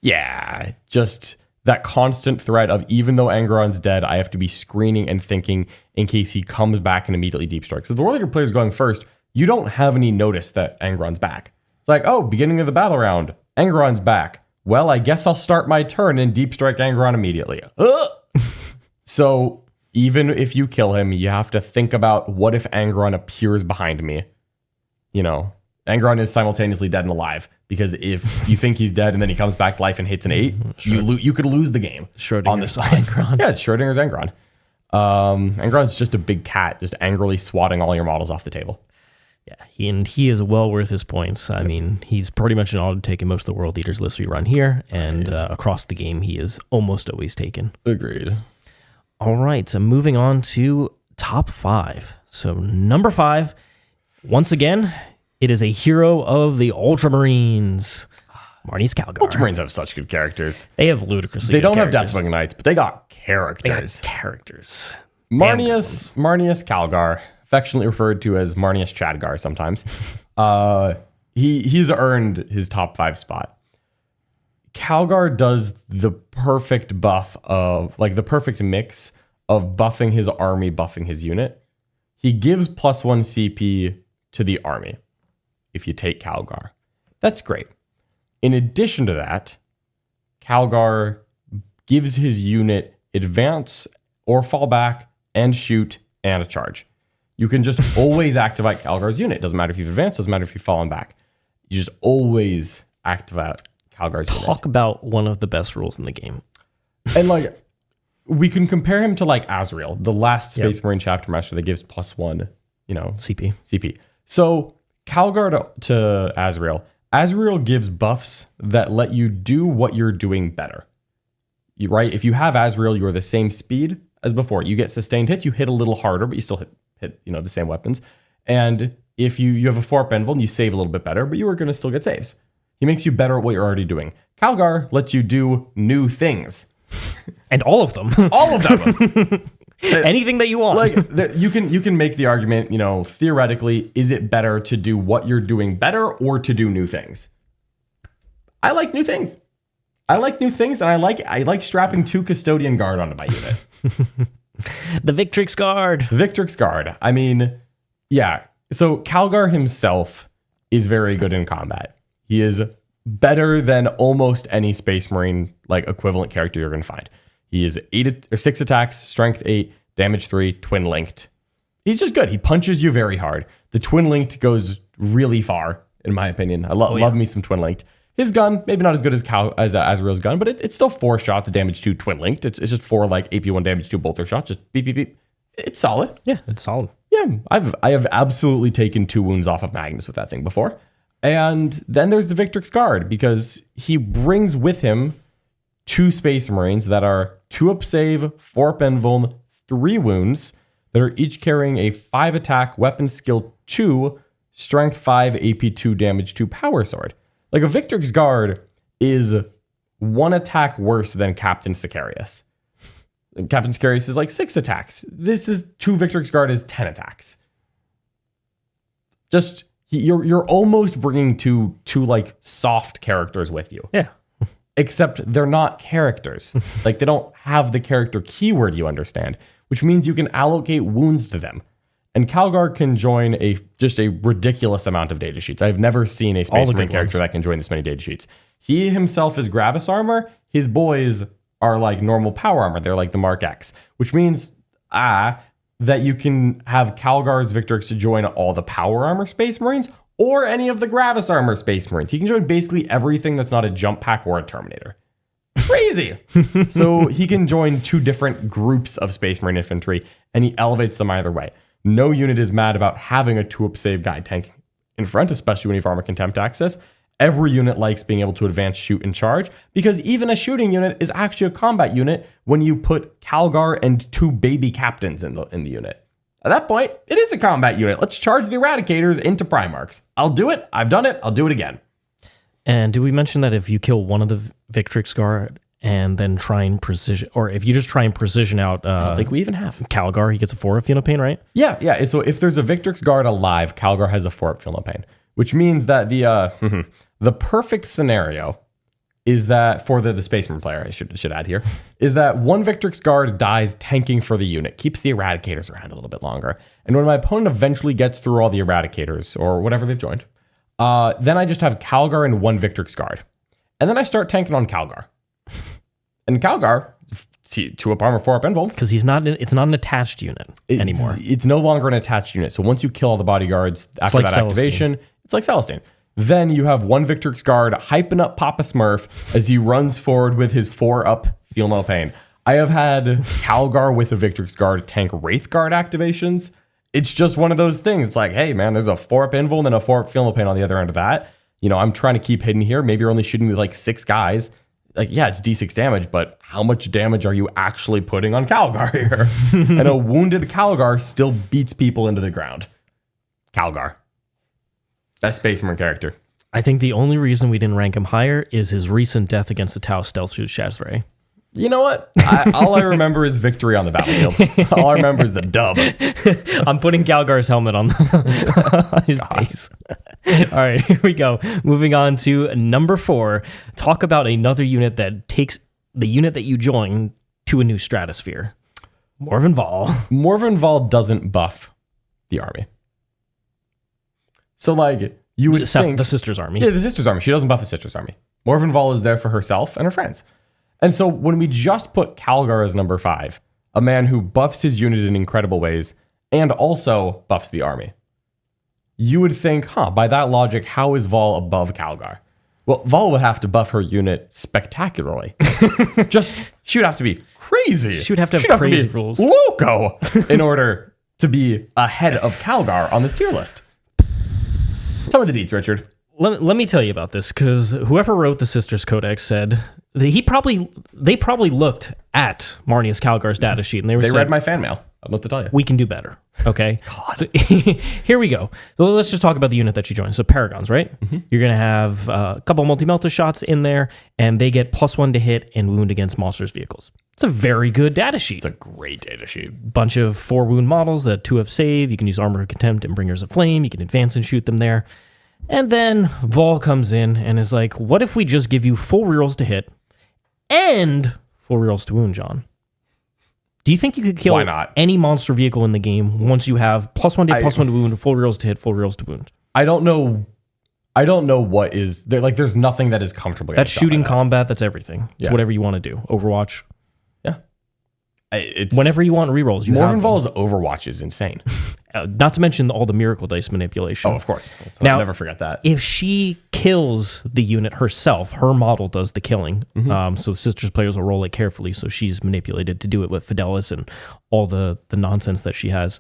Yeah, just that constant threat of even though Angron's dead, I have to be screening and thinking in case he comes back and immediately deep strikes. So the World Leader player's going first. You don't have any notice that Angron's back. It's like, oh, beginning of the battle round, Angron's back. Well, I guess I'll start my turn and deep strike Angron immediately. So even if you kill him, you have to think about what if Angron appears behind me. You know, Angron is simultaneously dead and alive because if you think he's dead and then he comes back to life and hits an 8, sure. you could lose the game. On the side. Angron. Yeah, it's Schrodinger's Angron. Angron's just a big cat, just angrily swatting all your models off the table. Yeah, he is well worth his points. I mean, he's pretty much an auto take in most of the World Eaters lists we run here, and across the game, he is almost always taken. Agreed. All right, so moving on to top 5. So number 5, once again, it is a hero of the Ultramarines, Marneus Calgar. Ultramarines have such good characters. They have ludicrously They good don't have characters. Deathwing Knights, but they got characters. They got characters. Marneus Calgar, affectionately referred to as Marneus Chadgar sometimes. He's earned his top 5 spot. Calgar does the perfect buff of, like, the perfect mix of buffing his army, buffing his unit. He gives +1 CP to the army if you take Calgar. That's great. In addition to that, Calgar gives his unit advance or fall back and shoot and a charge. You can just always activate Calgar's unit. Doesn't matter if you've advanced, doesn't matter if you've fallen back. You just always activate Calgar's unit. Talk about one of the best rules in the game. And like, we can compare him to like Azrael, the last Space Marine chapter master that gives +1, CP. So Calgar to Azrael. Azrael gives buffs that let you do what you're doing better. Right? If you have Azrael, you're the same speed as before. You get sustained hits, you hit a little harder, but you still hit the same weapons. And if you have a 4-up Envil and you save a little bit better, but you are going to still get saves. He makes you better at what you're already doing. Calgar lets you do new things. And all of them. All of them. Anything that you want. Like you can make the argument, theoretically, is it better to do what you're doing better or to do new things? I like new things. And I like strapping 2 Custodian Guard onto my unit. The Victrix Guard. Victrix Guard. I mean, yeah. So Calgar himself is very good in combat. He is better than almost any Space Marine like equivalent character you're going to find. He is 6 attacks, strength 8, damage 3, twin linked. He's just good. He punches you very hard. The twin linked goes really far, in my opinion. I love me some twin linked. His gun, maybe not as good as Azrael's gun, but it's still 4 shots, damage 2, twin linked. It's just 4 like AP1 damage 2 bolter shots, just beep beep beep. It's solid. Yeah, it's solid. Yeah, I have absolutely taken 2 wounds off of Magnus with that thing before. And then there's the Victrix Guard, because he brings with him 2 Space Marines that are 2 up save, 4 up invuln, 3 wounds, that are each carrying a 5 attack, weapon skill 2, strength 5, AP 2, damage 2 power sword. Like a Victrix Guard is 1 attack worse than Captain Sicarius. Captain Sicarius is like 6 attacks. This is 2 Victrix Guard is 10 attacks. Just you're almost bringing two like soft characters with you. Yeah. Except they're not characters. Like they don't have the character keyword you understand, which means you can allocate wounds to them. And Calgar can join just a ridiculous amount of data sheets. I've never seen a Space Marine character that can join this many data sheets. He himself is Gravis armor. His boys are like normal power armor. They're like the Mark X, which means that you can have Calgar's Victrix to join all the power armor Space Marines or any of the Gravis armor Space Marines. He can join basically everything that's not a jump pack or a Terminator. Crazy. So he can join 2 different groups of Space Marine infantry, and he elevates them either way. No unit is mad about having a 2-up save guy tank in front, especially when you have armor contempt access. Every unit likes being able to advance, shoot, and charge, because even a shooting unit is actually a combat unit when you put Calgar and 2 baby captains in the unit. At that point, it is a combat unit. Let's charge the Eradicators into Primarchs. I'll do it. I've done it. I'll do it again. And do we mention that if you kill one of the Victrix Guard and then try and precision, or if you just try and precision out I don't think we even have Calgar, he gets a 4 of Feel No Pain, right? Yeah. So if there's a Victrix Guard alive, Calgar has a 4 up Feel No Pain, which means that the perfect scenario is that for the Space Marine player, I should add here, is that 1 Victrix Guard dies tanking for the unit, keeps the Eradicators around a little bit longer. And when my opponent eventually gets through all the Eradicators, or whatever they've joined, then I just have Calgar and 1 Victrix Guard. And then I start tanking on Calgar. And Calgar, 2 up armor, 4 up invuln. Because it's not an attached unit anymore. It's no longer an attached unit. So once you kill all the bodyguards after like that Celestine. activation, it's like Celestine. Then you have 1 Victrix Guard hyping up Papa Smurf as he runs forward with his 4 up Feel No Pain. I have had Calgar with a Victrix Guard tank Wraith Guard activations. It's just one of those things. It's like, hey man, there's a 4 up invuln and a 4 up Feel No Pain on the other end of that. You know, I'm trying to keep hidden here. Maybe you're only shooting with like 6 guys. Like, yeah, it's D6 damage, but how much damage are you actually putting on Calgar here? And a wounded Calgar still beats people into the ground. Calgar. Best Space Marine character. I think the only reason we didn't rank him higher is his recent death against the Tau Stealth Suit Shazray. You know what? All I remember is victory on the battlefield. All I remember is the dub. I'm putting Calgar's helmet on his face. All right, here we go. Moving on to number 4. Talk about another unit that takes the unit that you join to a new stratosphere. Morven Vahl. Morven Vahl doesn't buff the army. So, like, you would think... The Sisters Army. Yeah, the Sisters Army. She doesn't buff the Sisters Army. Morven Vahl is there for herself and her friends. And so when we just put Calgar as number 5, a man who buffs his unit in incredible ways and also buffs the army, you would think, by that logic, how is Vahl above Calgar? Well, Vahl would have to buff her unit spectacularly. She would have to be crazy. She would have to have crazy rules. Loco in order to be ahead of Calgar on this tier list. Tell me the deets, Richard. Let me tell you about this, because whoever wrote the Sisters Codex said that they probably looked at Marneus Calgar's data sheet and they read my fan mail. I don't know what to tell you. We can do better. Okay. So, here we go. So let's just talk about the unit that you joined. So Paragons, right? Mm-hmm. You're going to have a couple multi-melta shots in there, and they get +1 to hit and wound against monsters' vehicles. It's a very good data sheet. It's a great data sheet. Bunch of 4 wound models, that 2 of save. You can use Armor of Contempt and Bringers of Flame. You can advance and shoot them there. And then Vol comes in and is like, what if we just give you full rerolls to hit and full rerolls to wound, John? Do you think you could kill Why not? any monster vehicle in the game once you have +1 to hit, +1 to wound, full rerolls to hit, full rerolls to wound? I don't know what is there. Like, there's nothing that is comfortable. That's shooting combat. That's everything. It's Yeah. whatever you want to do. Overwatch. Yeah. It's Whenever you want rerolls, you Morven have them. Vol's Overwatch is insane. Not to mention all the miracle dice manipulation. Oh, of course. Now- I'll never forget that. If she kills the unit herself, her model does the killing. So the sisters players will roll it carefully. So she's manipulated to do it with Fidelis and all the nonsense that she has.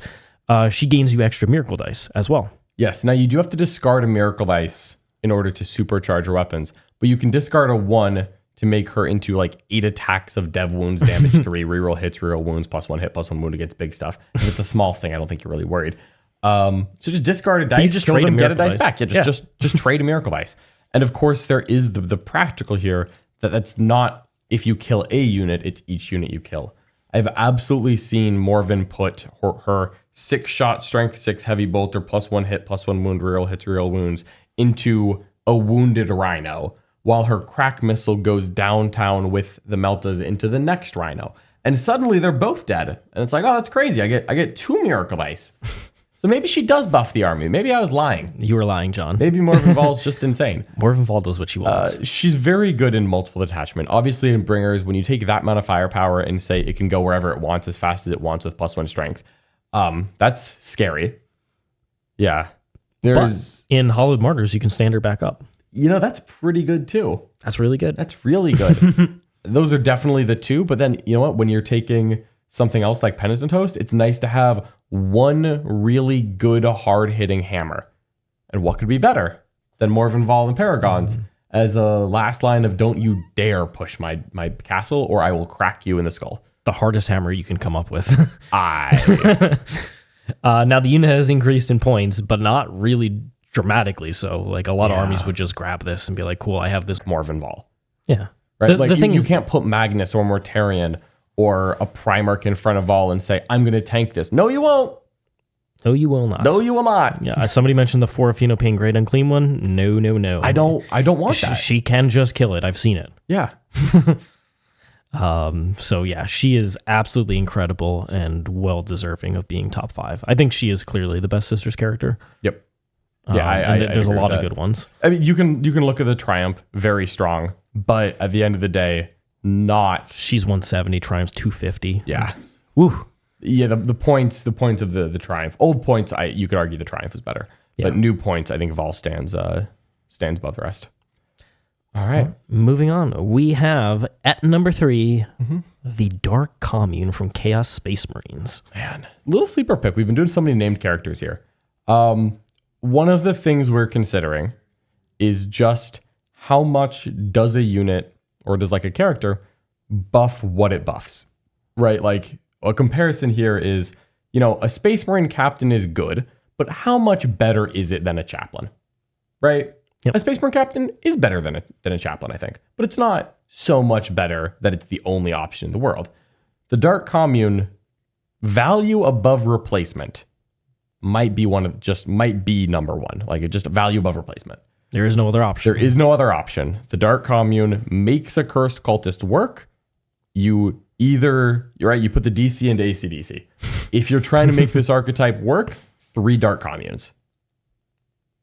She gains you extra miracle dice as well. Yes. Now you do have to discard a miracle dice in order to supercharge your weapons, but you can discard a 1 to make her into like 8 attacks of dev wounds, damage 3, reroll hits, reroll wounds, +1 hit, +1 wound against big stuff. If it's a small thing, I don't think you're really worried. So just discard a dice, just kill trade a them, get a miracle dice dice. back. Yeah, just trade a miracle dice. And of course, there is the practical here that's not if you kill a unit, it's each unit you kill. I've absolutely seen Morven put her 6-shot strength 6 heavy bolter +1 hit, +1 wound, reroll hits, reroll wounds into a wounded rhino, while her crack missile goes downtown with the meltas into the next rhino. And suddenly they're both dead. And it's like, oh, that's crazy. I get 2 miracle dice. So maybe she does buff the army. Maybe I was lying. You were lying, John. Maybe Morven Vol's just insane. Morven Vol does what she wants. She's very good in multiple attachment. Obviously, in Bringers, when you take that amount of firepower and say it can go wherever it wants as fast as it wants with +1 strength, that's scary. Yeah. But in Hollowed Martyrs, you can stand her back up. That's pretty good too. That's really good. That's really good. Those are definitely the two. But then, you know what? When you're taking something else like Penitent Host, it's nice to have one really good, hard-hitting hammer. And what could be better than Morven Vol and Paragons as the last line of "Don't you dare push my castle, or I will crack you in the skull." The hardest hammer you can come up with. Now, the unit has increased in points, but not really dramatically so. Like, a lot of armies would just grab this and be like, cool, I have this. Morven Vol. Yeah. Right? The thing you is, can't put Magnus or Mortarion or a Primarch in front of Vol and say, I'm going to tank this. No, you won't. no, you will not. No, you will not. Yeah, somebody mentioned the 4 Pain Great Unclean one. No. I don't want that. She can just kill it. I've seen it. Yeah. So yeah, she is absolutely incredible and well deserving of being top 5. I think she is clearly the best Sisters character. Yep. Yeah, there's a agree lot with of that. good ones. I mean, you can look at the Triumph, very strong, but at the end of the day, not. She's 170, Triumph's 250. Yeah. Woo. Yeah, the points of the Triumph. Old points, you could argue the Triumph is better. Yeah. But new points, I think Vol stands above the rest. All right. Moving on, we have at number 3, the Dark Commune from Chaos Space Marines. Man, little sleeper pick. We've been doing so many named characters here. One of the things we're considering is just how much does a unit or does like a character buff what it buffs, right? Like a comparison here is, a Space Marine captain is good, but how much better is it than a chaplain, right? Yep. A Space Marine captain is better than a chaplain, I think, but it's not so much better that it's the only option in the world. The Dark Commune, value above replacement, might be number 1. Like, it just value above replacement. There is no other option. There is no other option. The Dark Commune makes a cursed cultist work. You put the DC into AC/DC. If you're trying to make this archetype work, 3 Dark Communes.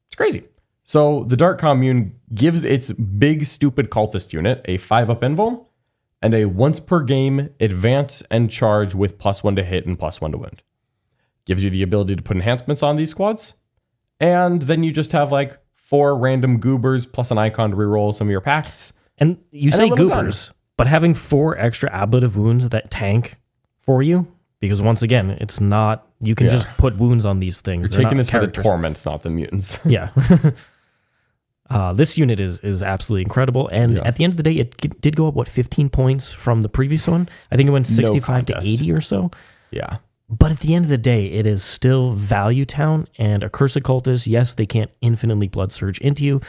It's crazy. So the Dark Commune gives its big, stupid cultist unit a 5-up invul and a once per game advance and charge with +1 to hit and +1 to wound. Gives you the ability to put enhancements on these squads. And then you just have like 4 random goobers plus an icon to reroll some of your pacts. And you And say a little goobers, but having 4 extra ablative wounds that tank for you, because once again, it's not, you can just put wounds on these things. You're taking this for the torments, not the mutants. Yeah. This unit is absolutely incredible. And at the end of the day, it did go up, 15 points from the previous one? I think it went 65 to 80 or so. Yeah. But at the end of the day, it is still Value Town and a Cursed Cultist. Yes, they can't infinitely Blood Surge into you,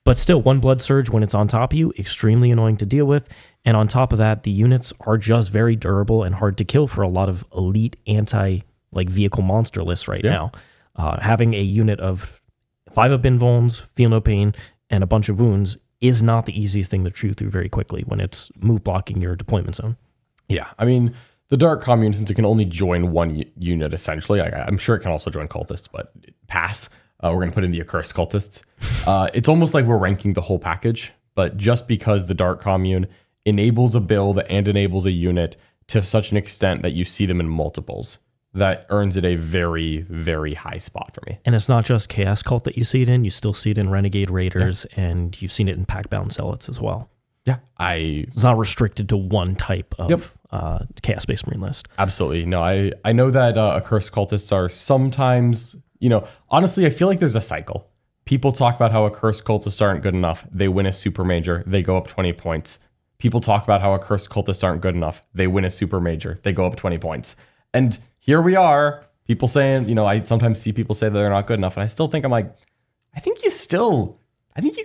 but still 1 Blood Surge when it's on top of you, extremely annoying to deal with. And on top of that, the units are just very durable and hard to kill for a lot of elite vehicle monster lists right now. Having a unit of 5 up invulns, feel no pain, and a bunch of wounds is not the easiest thing to chew through very quickly when it's move blocking your deployment zone. Yeah, I mean, the Dark Commune, since it can only join one unit, essentially, I'm sure it can also join cultists, but pass. We're going to put in the accursed cultists. It's almost like we're ranking the whole package, but just because the Dark Commune enables a build and enables a unit to such an extent that you see them in multiples, that earns it a very, very high spot for me. And it's not just Chaos Cult that you see it in. You still see it in Renegade Raiders, and you've seen it in Pack-Bound Zealots as well. Yeah, it's not restricted to one type of Chaos-based Marine list. Absolutely. No, I know that accursed cultists are sometimes, honestly, I feel like there's a cycle. People talk about how accursed cultists aren't good enough. They win a super major. They go up 20 points. People talk about how accursed cultists aren't good enough. They win a super major. They go up 20 points. And here we are, people saying, I sometimes see people say that they're not good enough. And I still think, I think you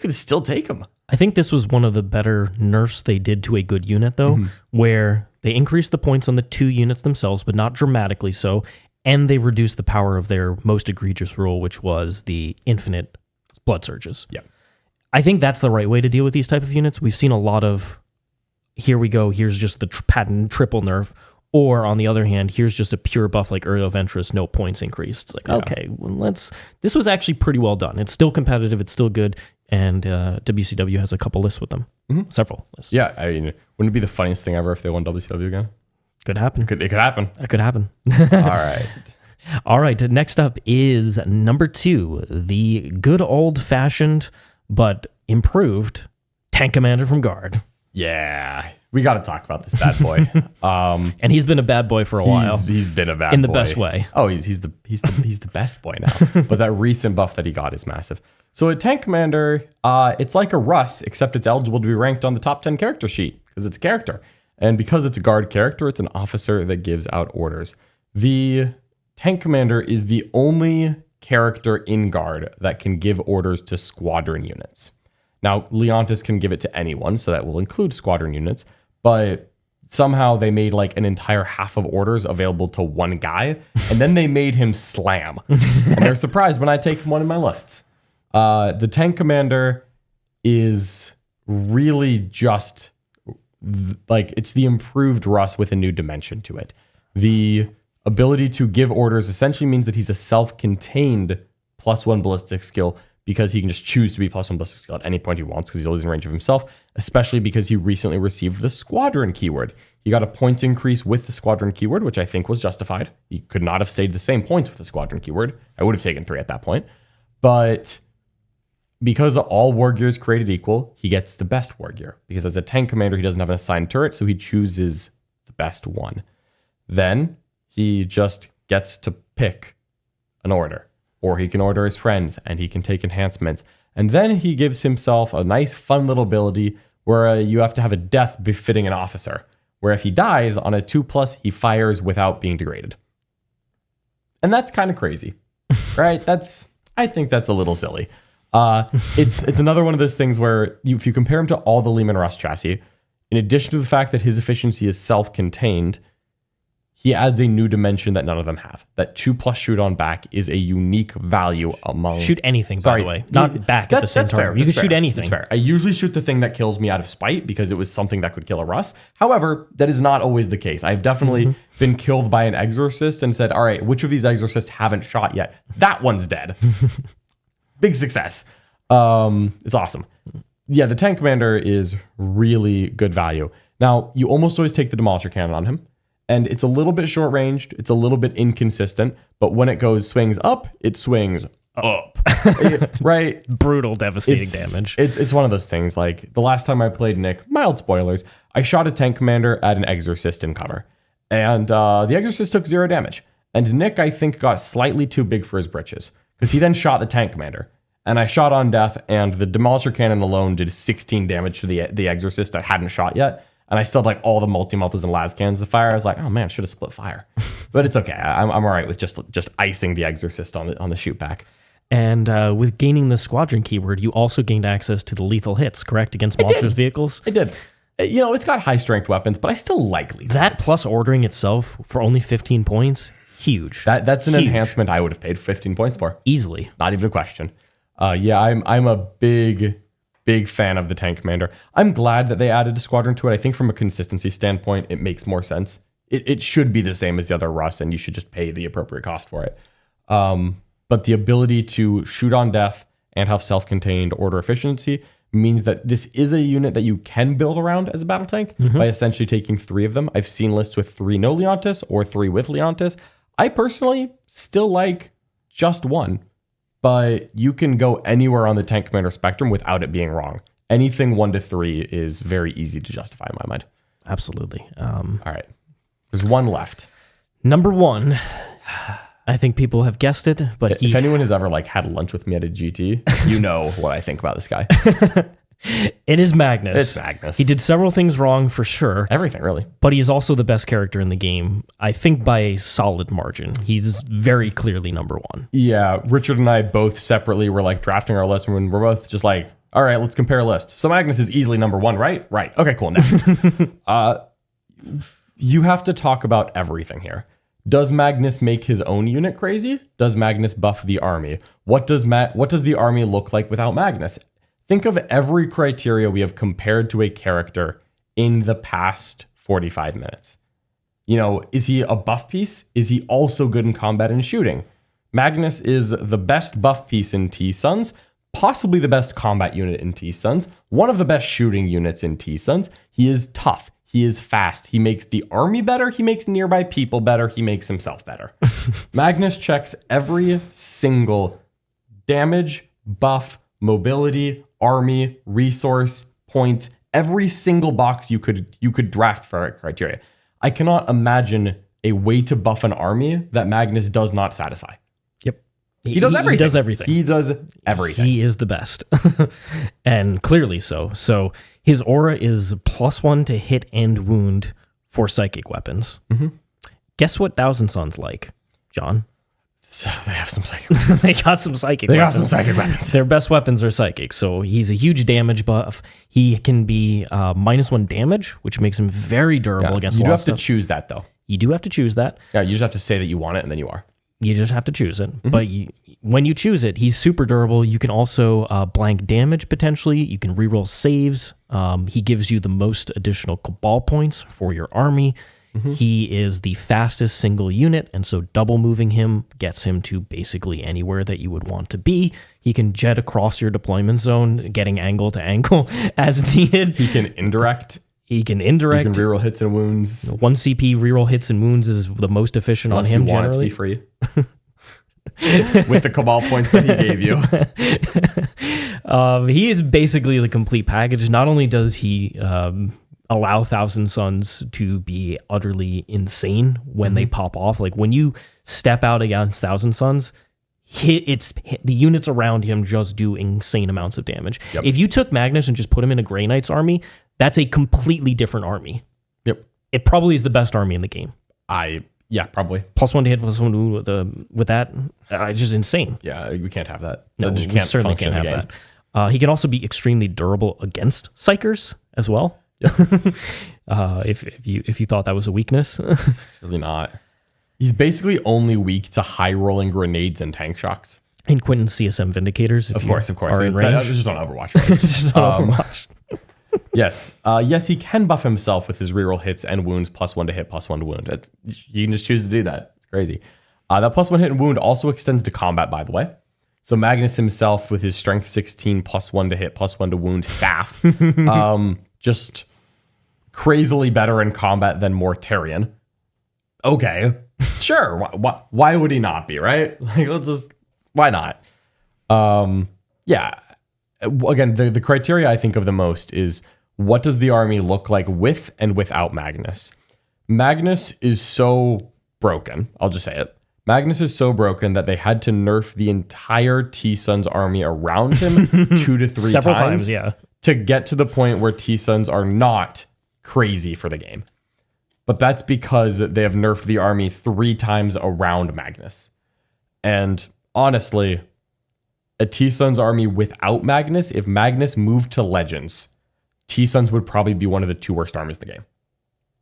could still take them. I think this was one of the better nerfs they did to a good unit, though, where they increased the points on the 2 units themselves, but not dramatically so. And they reduced the power of their most egregious rule, which was the infinite blood surges. Yeah. I think that's the right way to deal with these type of units. We've seen a lot of, here we go, here's just the patent triple nerf. Or on the other hand, here's just a pure buff like Uriel Ventress, no points increased. It's like, okay, well, this was actually pretty well done. It's still competitive, it's still good, and WCW has a couple lists with them. Several lists. Yeah, I mean, wouldn't it be the funniest thing ever if they won WCW again? Could happen. It could happen. That could happen. All right. All right, next up is number 2, the good old-fashioned but improved Tank Commander from Guard. Yeah, we got to talk about this bad boy. And he's been a bad boy for a while. He's been a bad boy. In the best way. Oh, he's the best boy now. But that recent buff that he got is massive. So a Tank Commander, it's like a Russ, except it's eligible to be ranked on the top 10 character sheet because it's a character. And because it's a Guard character, it's an officer that gives out orders. The Tank Commander is the only character in Guard that can give orders to squadron units. Now, Leontis can give it to anyone, so that will include squadron units, but somehow they made like an entire half of orders available to one guy, and then they made him slam. And they're surprised when I take one in my lists. The Tank Commander is really just like, it's the improved Russ with a new dimension to it. The ability to give orders essentially means that he's a self-contained +1 ballistic skill, because he can just choose to be +1 ballistic skill at any point he wants because he's always in range of himself, especially because he recently received the squadron keyword. He got a points increase with the squadron keyword, which I think was justified. He could not have stayed the same points with the squadron keyword. I would have taken 3 at that point. But because all war gear is created equal, he gets the best war gear. Because as a tank commander, he doesn't have an assigned turret, so he chooses the best one. Then he just gets to pick an order. Or he can order his friends, and he can take enhancements. And then he gives himself a nice, fun little ability where you have to have a death befitting an officer, where if he dies on a 2+, he fires without being degraded. And that's kind of crazy, right? I think that's a little silly. It's another one of those things where if you compare him to all the Leman Russ chassis, in addition to the fact that his efficiency is self-contained, he adds a new dimension that none of them have. That 2+ shoot on back is a unique value among... Shoot anything, by the way. Not back at the same time. You can shoot anything. That's fair. I usually shoot the thing that kills me out of spite because it was something that could kill a Russ. However, that is not always the case. I've definitely been killed by an Exorcist and said, all right, which of these Exorcists haven't shot yet? That one's dead. Big success. It's awesome. Yeah, the Tank Commander is really good value. Now, you almost always take the Demolisher Cannon on him. And it's a little bit short-ranged. It's a little bit inconsistent. But when it swings up, it swings up. Right? Brutal, devastating damage. It's one of those things. Like, the last time I played Nick, mild spoilers, I shot a Tank Commander at an Exorcist in cover. And the Exorcist took 0 damage. And Nick, I think, got slightly too big for his britches. Because he then shot the Tank Commander. And I shot on death, and the Demolisher Cannon alone did 16 damage to the Exorcist I hadn't shot yet. And I still had like all the multi-multis and las cannons to fire. I was like, oh man, I should have split fire. But it's okay. I'm all right with just icing the Exorcist on the shoot back. And with gaining the squadron keyword, you also gained access to the lethal hits, correct? Against monsters' vehicles? I did. It's got high strength weapons, but I still like lethal That hits. plus ordering itself for only 15 points, huge. That's an enhancement I would have paid 15 points for. Easily. Not even a question. Yeah, I'm a big fan of the tank commander. I'm glad that they added a squadron to it. I think from a consistency standpoint, it makes more sense. It should be the same as the other Russ, and you should just pay the appropriate cost for it. But the ability to shoot on death and have self-contained order efficiency means that this is a unit that you can build around as a battle tank by essentially taking 3 of them. I've seen lists with 3 no Leontis or 3 with Leontis. I personally still like just 1, but you can go anywhere on the tank commander spectrum without it being wrong. Anything 1 to 3 is very easy to justify in my mind. Absolutely. All right. There's 1 left. Number 1, I think people have guessed it, but If anyone has ever had lunch with me at a GT, you know what I think about this guy. it is Magnus. It's Magnus. He did several things wrong for sure, Everything, really. but he's also the best character in the game, I think by a solid margin. He's very clearly number 1. Yeah, Richard and I both separately were drafting our lists, and we're both just all right, let's compare lists. So Magnus is easily number 1, right? Right. Okay, cool. Next. You have to talk about everything here. Does Magnus make his own unit crazy? Does Magnus buff the army? What does the army look like without Magnus? Think of every criteria we have compared to a character in the past 45 minutes. Is he a buff piece? Is he also good in combat and shooting? Magnus is the best buff piece in T-Suns, possibly the best combat unit in T-Suns, one of the best shooting units in T-Suns. He is tough. He is fast. He makes the army better. He makes nearby people better. He makes himself better. Magnus checks every single damage, buff, mobility, army, resource, point, every single box you could draft for a criteria. I cannot imagine a way to buff an army that Magnus does not satisfy. Yep. He does everything. He does everything. He does everything. He is the best. And clearly so. So his aura is +1 to hit and wound for psychic weapons. Guess what Thousand Sun's like, John? So they have some psychic weapons. They got some psychic They got weapons. some psychic weapons. Their best weapons are psychic. So he's a huge damage buff. He can be -1 damage, which makes him very durable against You a do lot have of to stuff. choose that, though. You do have to choose that. Yeah, you just have to say that you want it, and then you are. You just have to choose it. But when you choose it, he's super durable. You can also blank damage potentially. You can reroll saves. He gives you the most additional Cabal points for your army. He is the fastest single unit, and so double moving him gets him to basically anywhere that you would want to be. He can jet across your deployment zone, getting angle to angle as needed. He can indirect. He can He indirect. can reroll hits and wounds. 1 CP reroll hits and wounds is the most efficient Unless on him you want generally. it to be free. With the Cabal points that he gave you. He is basically the complete package. Not only does he allow Thousand Suns to be utterly insane when they pop off, when you step out against Thousand Suns, the units around him just do insane amounts of damage. Yep. If you took Magnus and just put him in a Grey Knights army, that's a completely different army. Yep. It probably is the best army in the game. Yeah, probably. +1 to hit, +1 to wound with that, it's just insane. Yeah, we can't have that. No, That just we can't certainly function can't in the have game. that. He can also be extremely durable against Psychers as well. If you thought that was a weakness. Really not. He's basically only weak to high rolling grenades and tank shocks. And Quentin's CSM Vindicators, if Of you course. are in That- range. just on Overwatch. Right? Just not Overwatch. Yes. Yes, he can buff himself with his reroll hits and wounds, +1 to hit, +1 to wound. You can just choose to do that. It's crazy. That +1 hit and wound also extends to combat, by the way. So Magnus himself with his strength 16, +1 to hit, +1 to wound staff, just crazily better in combat than Mortarion. Okay, sure. Why would he not be, right? Why not? Yeah. Again, the criteria I think of the most is what does the army look like with and without Magnus? Magnus is so broken. I'll just say it. Magnus is so broken that they had to nerf the entire T-Suns army around him 2 to 3 Several times, yeah. to get to the point where T-Suns are not crazy for the game. But that's because they have nerfed the army 3 times around Magnus. And honestly, a T-Suns army without Magnus, if Magnus moved to Legends, T-Suns would probably be one of the 2 worst armies in the game.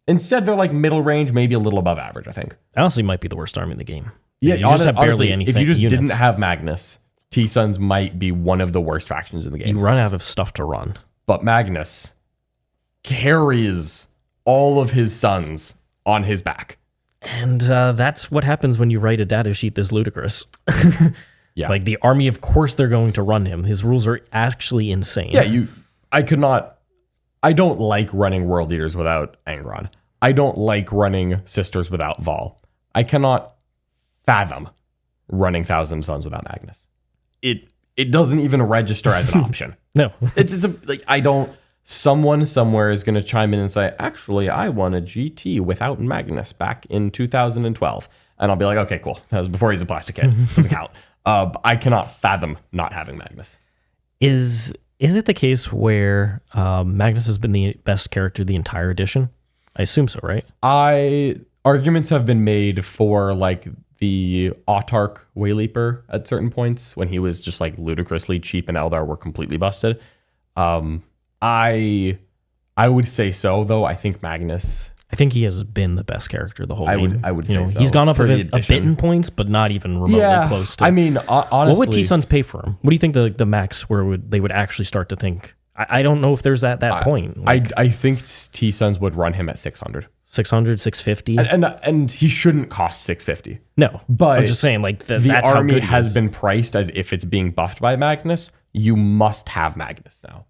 Instead, they're middle range, maybe a little above average, I think. Honestly, might be the worst army in the game. Yeah, you just have barely honestly, anything. if you just units. didn't have Magnus, T-Suns might be one of the worst factions in the game. You run out of stuff to run. But Magnus carries all of his sons on his back. And that's what happens when you write a data sheet this ludicrous. Yeah. Like the army, of course they're going to run him. His rules are actually insane. Yeah, I don't like running World Eaters without Angron. I don't like running Sisters without Vol. I cannot fathom running Thousand Sons without Magnus. It doesn't even register as an option. No. Someone somewhere is going to chime in and say, actually, I won a GT without Magnus back in 2012. And I'll be like, okay, cool. That was before he's a plastic kid. Doesn't count. I cannot fathom not having Magnus. Is it the case where Magnus has been the best character the entire edition? I assume so, right? Arguments have been made for like the Autarch Wayleaper at certain points when he was just like ludicrously cheap and Eldar were completely busted. I would say so, though. I think Magnus. I think he has been the best character the whole game. I would say so. He's gone up for a bit in points, but not even remotely close to. I mean, honestly, what would T-Suns pay for him? What do you think the max where they would actually start to think? I don't know if there's that point. Like, I think T-Suns would run him at 600. 600, 650. And he shouldn't cost 650. No, but I'm just saying, like the that's army how good has been priced as if it's being buffed by Magnus. You must have Magnus now,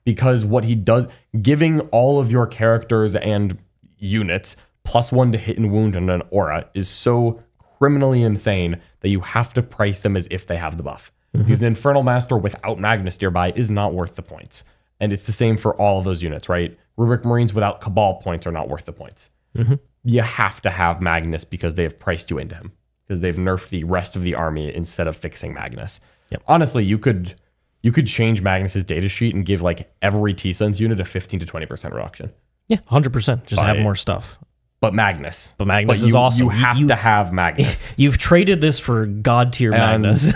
because what he does, giving all of your characters and units +1 to hit and wound and an aura, is so criminally insane that you have to price them as if they have the buff. Because an Infernal Master without Magnus nearby is not worth the points. And it's the same for all of those units, right? Rubric Marines without Cabal points are not worth the points. You have to have Magnus because they have priced you into him. Because they've nerfed the rest of the army instead of fixing Magnus. Yep. Honestly, you could change Magnus's data sheet and give like every T-Suns unit a 15 to 20% reduction. Yeah, 100%. Just have more stuff. But Magnus is awesome. You have to have Magnus. You've traded this for god tier Magnus.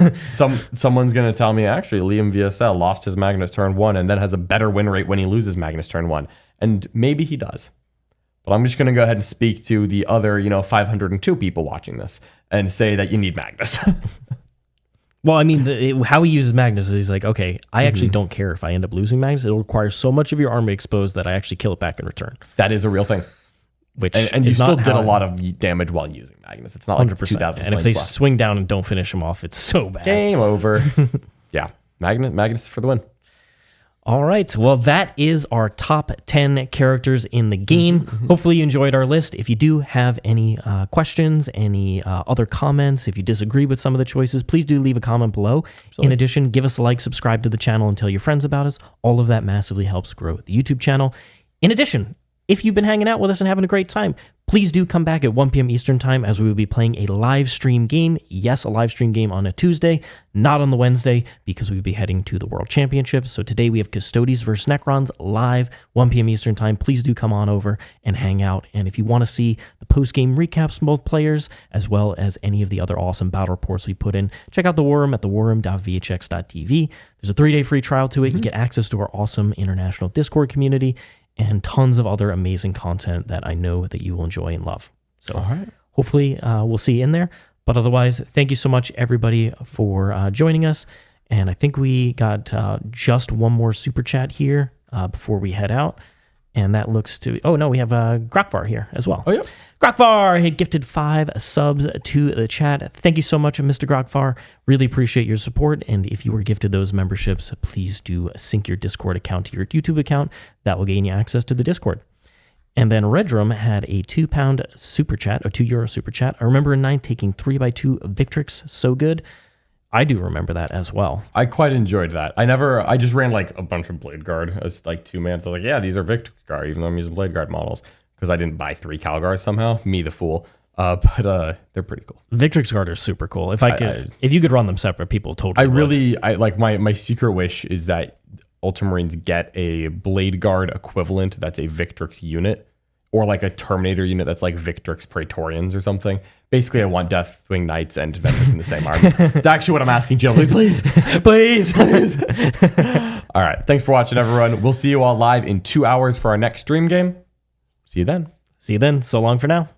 Someone's going to tell me, actually, Liam VSL lost his Magnus turn 1 and then has a better win rate when he loses Magnus turn 1. And maybe he does. But I'm just going to go ahead and speak to the other, 502 people watching this and say that you need Magnus. Well, I mean, how he uses Magnus is he's like, okay, I actually don't care if I end up losing Magnus. It'll require so much of your army exposed that I actually kill it back in return. That is a real thing. Which and you still did a lot of damage while using Magnus. It's not like 2,000 And if they swing down and don't finish him off, it's so bad. Game over. Yeah, Magnus for the win. All right. Well, that is our top 10 characters in the game. Hopefully you enjoyed our list. If you do have any questions, any other comments, if you disagree with some of the choices, please do leave a comment below. Absolutely. In addition, give us a like, subscribe to the channel, and tell your friends about us. All of that massively helps grow the YouTube channel. In addition, if you've been hanging out with us and having a great time, please do come back at 1 p.m. Eastern time as we will be playing a live stream game. Yes, a live stream game on a Tuesday, not on the Wednesday, because we will be heading to the World Championships. So today we have Custodes versus Necrons live, 1 p.m. Eastern time. Please do come on over and hang out. And if you want to see the post-game recaps from both players, as well as any of the other awesome battle reports we put in, check out the War Room at thewarroom.vhx.tv. There's a 3-day free trial to it. You get access to our awesome international Discord community and tons of other amazing content that I know that you will enjoy and love. So hopefully we'll see you in there. But otherwise, thank you so much, everybody, for joining us. And I think we got just one more super chat here before we head out. And that looks to... Oh, no, we have Grokvar here as well. Oh, yeah. Grokvar had gifted 5 subs to the chat. Thank you so much, Mr. Grokvar. Really appreciate your support. And if you were gifted those memberships, please do sync your Discord account to your YouTube account. That will gain you access to the Discord. And then Redrum had a £2 super chat, a €2 super chat. I remember in 9 taking 3x2 Victrix. So good. I do remember that as well. I quite enjoyed that. I just ran like a bunch of Blade Guard as like 2-man. So I was like, yeah, these are Victrix Guard, even though I'm using Blade Guard models. Because I didn't buy 3 Calgars somehow. Me the fool. But they're pretty cool. Victrix Guard are super cool. If if you could run them separate, people totally would. I like my secret wish is that Ultramarines get a Blade Guard equivalent that's a Victrix unit. Or like a Terminator unit that's like Victrix Praetorians or something. Basically, I want Deathwing Knights and Defenders in the same army. It's actually what I'm asking, Jill. Please. Please. All right. Thanks for watching, everyone. We'll see you all live in 2 hours for our next stream game. See you then. See you then. So long for now.